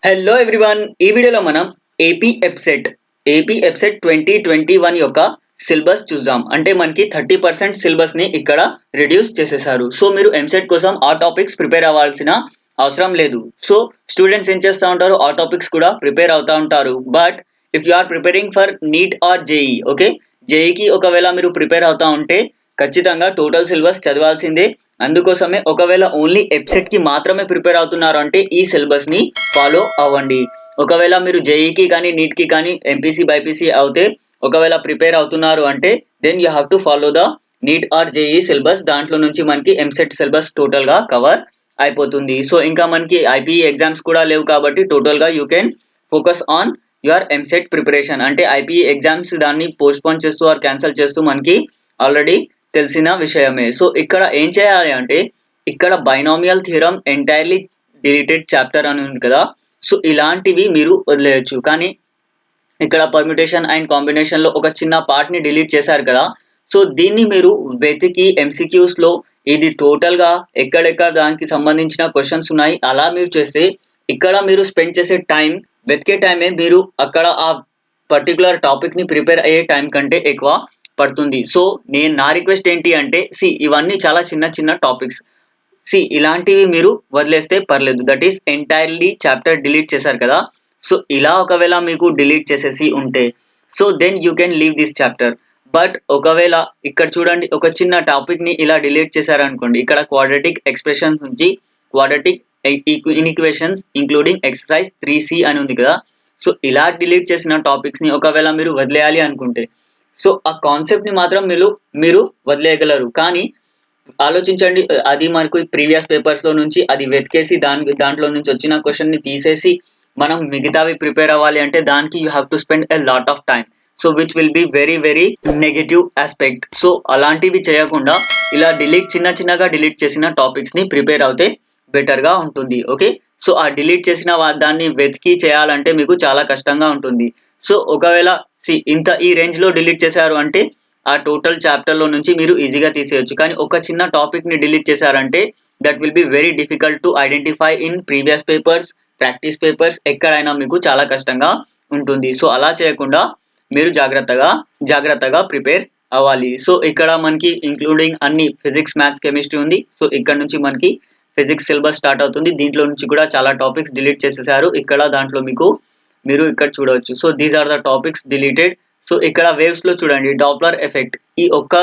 Hello everyone, ఈ వీడియోలో మనం ఏపీ ఎప్సెట్ 2021 యొక్క సిలబస్ చూద్దాం. అంటే మనకి 30% సిలబస్ ని ఇక్కడ రిడ్యూస్ చేసేసారు. సో మీరు ఎంసెట్ కోసం ఆ టాపిక్స్ ప్రిపేర్ అవ్వాల్సిన అవసరం లేదు. సో స్టూడెంట్స్ ఏం చేస్తూ ఉంటారు, ఆ టాపిక్స్ కూడా ప్రిపేర్ అవుతూ ఉంటారు. But if you are preparing for NEET or JEE, okay, జేఈకి ఒకవేళ మీరు ప్రిపేర్ అవుతా ఉంటే ఖచ్చితంగా టోటల్ సిలబస్ చదవాల్సిందే. అందుకోసమే ఒకవేళ ఓన్లీ ఎప్సెట్ కి మాత్రమే ప్రిపేర్ అవుతున్నారు అంటే ఈ సిలబస్ ని ఫాలో అవ్వండి. ఒకవేళ మీరు జేఈకి కానీ నీట్ కి కానీ ఎంపీసీ బైపీసీ అవుతే ఒకవేళ ప్రిపేర్ అవుతున్నారు అంటే then you have to follow the NEET or JEE syllabus. దాంట్లో నుంచి మనకి ఎంసెట్ సిలబస్ టోటల్ గా కవర్ అయిపోతుంది. సో ఇంకా మనకి ఐపీఈ ఎగ్జామ్స్ కూడా లేవు కాబట్టి టోటల్ గా you can focus on your EAMCET preparation. అంటే ఐపీఈ ఎగ్జామ్స్ దాన్ని పోస్ట్ పోన్ చేస్తూ ఆర్ క్యాన్సిల్ చేస్తూ మనకి ఆల్రెడీ తెలిసిన విషయమే. సో ఇక్కడ ఏం చేయాలి అంటే ఇక్కడ binomial theorem entirely deleted chapter అని ఉంది కదా, సో ఇలాంటివి మీరు వదిలేయచ్చు. కానీ ఇక్కడ పర్మ్యుటేషన్ అండ్ కాంబినేషన్ లో ఒక చిన్న పార్ట్ ని డిలీట్ చేశారు కదా, సో దీన్ని మీరు వెతికి ఎంసీక్యూస్ లో ఇది టోటల్ గా ఎక్కడెక్కడ దానికి సంబంధించిన క్వశ్చన్స్ ఉన్నాయి అలా మీరు చేస్తే ఇక్కడ మీరు స్పెండ్ చేసే టైం, వెతికే టైమే మీరు అక్కడ ఆ పర్టికులర్ టాపిక్ ని ప్రిపేర్ అయ్యే టైం కంటే ఎక్కువ పడుతుంది. సో నా రిక్వెస్ట్ ఏంటి అంటే ఇవన్నీ చాలా చిన్న చిన్న టాపిక్స్. ఇలాంటివి మీరు వదిలేస్తే పర్లేదు. That is entirely chapter delete చేశారు కదా, సో ఇలా ఒకవేళ మీకు డిలీట్ చేసేసి ఉంటే so then you can leave this chapter. But ఒకవేళ ఇక్కడ చూడండి, ఒక చిన్న టాపిక్ ని ఇలా డిలీట్ చేశారనుకోండి, ఇక్కడ క్వాడ్రాటిక్ ఎక్స్ప్రెషన్స్ నుంచి క్వాడ్రాటిక్ ఇన్ఈక్వేషన్స్ ఇంక్లూడింగ్ ఎక్సర్సైజ్ 3C అని ఉంది కదా, సో ఇలా డిలీట్ చేసిన టాపిక్స్ ని ఒకవేళ మీరు వదిలేయాలి అనుకుంటే సో ఆ కాన్సెప్ట్ ని మాత్రం మీరు వదిలేయగలరు. కానీ ఆలోచించండి, అది మనకు ప్రీవియస్ పేపర్స్ లో నుంచి అది వెతికేసి దాంట్లో నుంచి వచ్చిన క్వశ్చన్ ని తీసేసి మనం మిగతావి ప్రిపేర్ అవ్వాలి అంటే దానికి you have to spend a lot of time. So which will be very very negative aspect. So అలాంటివి చేయకుండా ఇలా చిన్న చిన్నగా డిలీట్ చేసిన టాపిక్స్ ని ప్రిపేర్ అవుతే బెటర్ గా ఉంటుంది. ఓకే, సో ఆ డిలీట్ చేసిన దాన్ని వెతికి చేయాలంటే మీకు చాలా కష్టంగా ఉంటుంది. సో ఒకవేళ ఈ రేంజ్ లో డిలీట్ చేశారు అంటే ఆ టోటల్ చాప్టర్ లో నుంచి మీరు ఈజీగా తీసేయొచ్చు. కానీ ఒక చిన్న టాపిక్ ని డిలీట్ చేశారంటే that will be very difficult to identify in previous papers, practice papers, ఎక్కడైనా మీకు చాలా కష్టంగా ఉంటుంది. సో అలా చేయకుండా మీరు జాగ్రత్తగా ప్రిపేర్ అవ్వాలి. సో ఇక్కడ మనకి ఇంక్లూడింగ్ అన్ని ఫిజిక్స్, మ్యాథ్స్, కెమిస్ట్రీ ఉంది. సో ఇక్కడ నుంచి మనకి ఫిజిక్స్ సిలబస్ స్టార్ట్ అవుతుంది. దీంట్లో నుంచి కూడా చాలా టాపిక్స్ డిలీట్ చేసేసారు. ఇక్కడ దాంట్లో మీరు ఇక్కడ చూడవచ్చు. So these are the topics deleted. So ఇక్కడ వేవ్స్ లో చూడండి, డాప్లర్ ఎఫెక్ట్, ఈ ఒక్క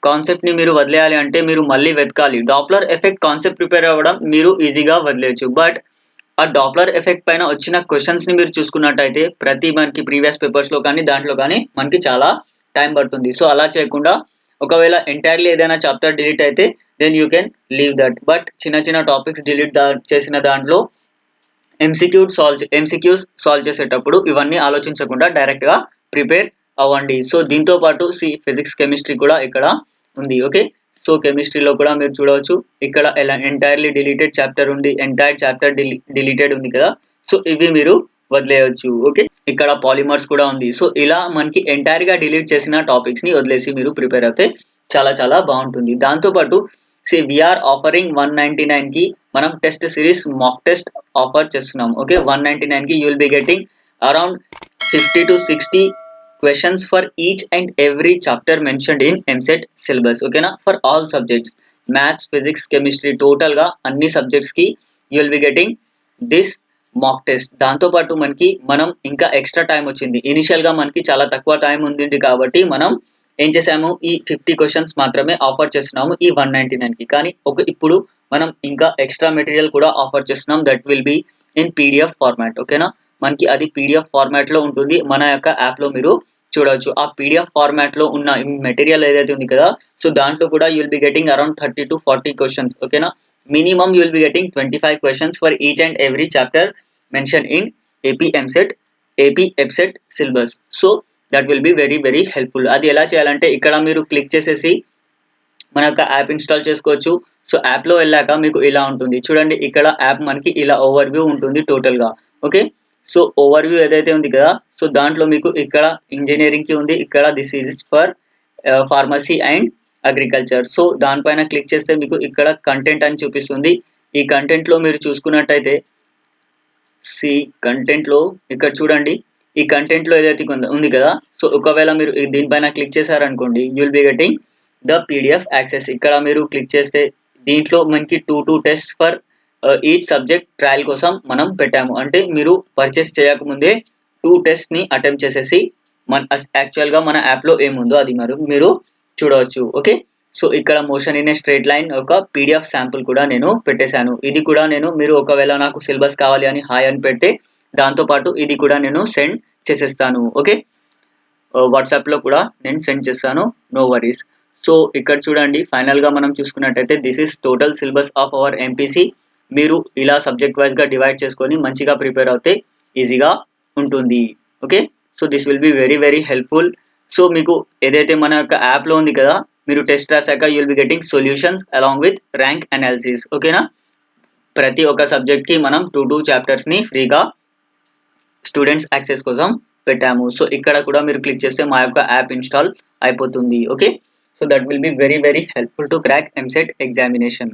కాన్సెప్ట్ ని మీరు వదిలేయాలి అంటే మీరు మళ్ళీ వెతకాలి. డాప్లర్ ఎఫెక్ట్ కాన్సెప్ట్ ప్రిపేర్ అవ్వడం మీరు ఈజీగా వదిలేయచ్చు. బట్ ఆ డాప్లర్ ఎఫెక్ట్ పైన వచ్చిన క్వశ్చన్స్ ని మీరు చూసుకున్నట్టయితే ప్రతి మనకి ప్రీవియస్ పేపర్స్ లో కానీ దాంట్లో కానీ మనకి చాలా టైం పడుతుంది. సో అలా చేయకుండా ఒకవేళ ఎంటైర్లీ ఏదైనా చాప్టర్ డిలీట్ అయితే then you can leave that. But చిన్న చిన్న టాపిక్స్ డిలీట్ చేసిన దాంట్లో ఎంసీక్యూస్ సాల్వ్ చేసేటప్పుడు ఇవన్నీ ఆలోచించకుండా డైరెక్ట్ గా ప్రిపేర్ అవ్వండి. సో దీంతో పాటు ఫిజిక్స్, కెమిస్ట్రీ కూడా ఇక్కడ ఉంది. ఓకే, సో కెమిస్ట్రీలో కూడా మీరు చూడవచ్చు, ఇక్కడ ఎంటైర్లీ డిలీటెడ్ చాప్టర్ ఉంది, ఎంటైర్ చాప్టర్ డిలీటెడ్ ఉంది కదా, సో ఇవి మీరు వదిలేయచ్చు. ఓకే, ఇక్కడ పాలిమర్స్ కూడా ఉంది. సో ఇలా మనకి ఎంటైర్ గా డిలీట్ చేసిన టాపిక్స్ ని వదిలేసి మీరు ప్రిపేర్ అయితే చాలా చాలా బాగుంటుంది. దాంతో పాటు వీఆర్ ఆఫరింగ్ 199 కి మనం test series mock test offer చేస్తున్నాం. ఓకే, 199 కి you will be getting around 50 to 60 questions for each and every chapter mentioned in MSET syllabus. ఓకేనా, for all subjects, maths, physics, chemistry, total గా అన్ని subjects కి you will be getting this mock test. దాంతో పాటు మనం ఇంకా extra time వచ్చింది. Initial గా మనకి చాలా తక్కువ టైం ఉంది కాబట్టి మనం ఏం చేసాము, ఈ 50 క్వశ్చన్స్ మాత్రమే ఆఫర్ చేస్తున్నాము ఈ 199 కి. కానీ ఇప్పుడు మనం ఇంకా ఎక్స్ట్రా మెటీరియల్ కూడా ఆఫర్ చేస్తున్నాం. That will be in PDF format. ఓకేనా, మనకి అది పీడిఎఫ్ ఫార్మాట్ లో ఉంటుంది. మన యొక్క యాప్ లో మీరు చూడవచ్చు. ఆ పీడిఎఫ్ ఫార్మాట్ లో ఉన్న మెటీరియల్ ఏదైతే ఉంది కదా, సో దాంట్లో కూడా you will be getting around 30 to 40 questions. ఓకేనా, minimum you will be getting 25 questions for each and every chapter mention in AP EAPCET syllabus. So that will be very very helpful. అది ఎలా చేయాలంటే ఇక్కడ మీరు click చేసేసి మన యొక్క app install చేసుకోవచ్చు. సో యాప్ లో వెళ్ళాక మీకు ఇలా ఉంటుంది చూడండి, ఇక్కడ యాప్ మనకి ఇలా ఓవర్ వ్యూ ఉంటుంది టోటల్ గా. ఓకే, సో ఓవర్ వ్యూ ఏదైతే ఉంది కదా, సో దాంట్లో మీకు ఇక్కడ ఇంజనీరింగ్ కి ఉంది, ఇక్కడ this is for pharmacy and agriculture. So దానిపైన క్లిక్ చేస్తే మీకు ఇక్కడ కంటెంట్ అని చూపిస్తుంది. ఈ కంటెంట్ లో మీరు చూసుకున్నట్టయితే సి కంటెంట్లో ఇక్కడ చూడండి, ఈ కంటెంట్లో ఏదైతే ఉంది కదా, సో ఒకవేళ మీరు దీనిపైన క్లిక్ చేశారనుకోండి, you will be getting the PDF access. ఇక్కడ మీరు క్లిక్ చేస్తే దీంట్లో మనకి 2 test for each subject trial కోసం మనం పెట్టాము. అంటే మీరు పర్చేస్ చేయకముందే 2 టెస్ట్ని అటెంప్ట్ చేసేసి యాక్చువల్గా మన యాప్లో ఏముందో అది మీరు చూడవచ్చు. ఓకే, సో ఇక్కడ motion in a straight line ఒక పీడిఎఫ్ శాంపుల్ కూడా నేను పెట్టేశాను. ఇది కూడా మీరు ఒకవేళ నాకు సిలబస్ కావాలి అని హాయ్ అని పెడితే దాంతోపాటు ఇది కూడా నేను సెండ్ చేసేస్తాను. ఓకే, వాట్సాప్లో కూడా నేను సెండ్ చేస్తాను, నో వరీస్. సో ఇక్కడ చూడండి, ఫైనల్గా మనం చూసుకున్నట్టయితే this is total syllabus of our MPC. మీరు ఇలా సబ్జెక్ట్ వైజ్గా డివైడ్ చేసుకొని మంచిగా ప్రిపేర్ అవుతే ఈజీగా ఉంటుంది. Okay, so this will be very very helpful. So మీకు ఏదైతే మన యొక్క యాప్లో ఉంది కదా, మీరు టెస్ట్ రాశాక you will be getting solutions along with rank analysis. ఓకేనా, ప్రతి ఒక్క సబ్జెక్ట్కి మనం 2 చాప్టర్స్ని ఫ్రీగా స్టూడెంట్స్ యాక్సెస్ కోసం పెట్టాము. సో ఇక్కడ కూడా మీరు క్లిక్ చేస్తే మా యొక్క యాప్ ఇన్స్టాల్ అయిపోతుంది. Okay, so that will be very very helpful to crack EAMCET examination.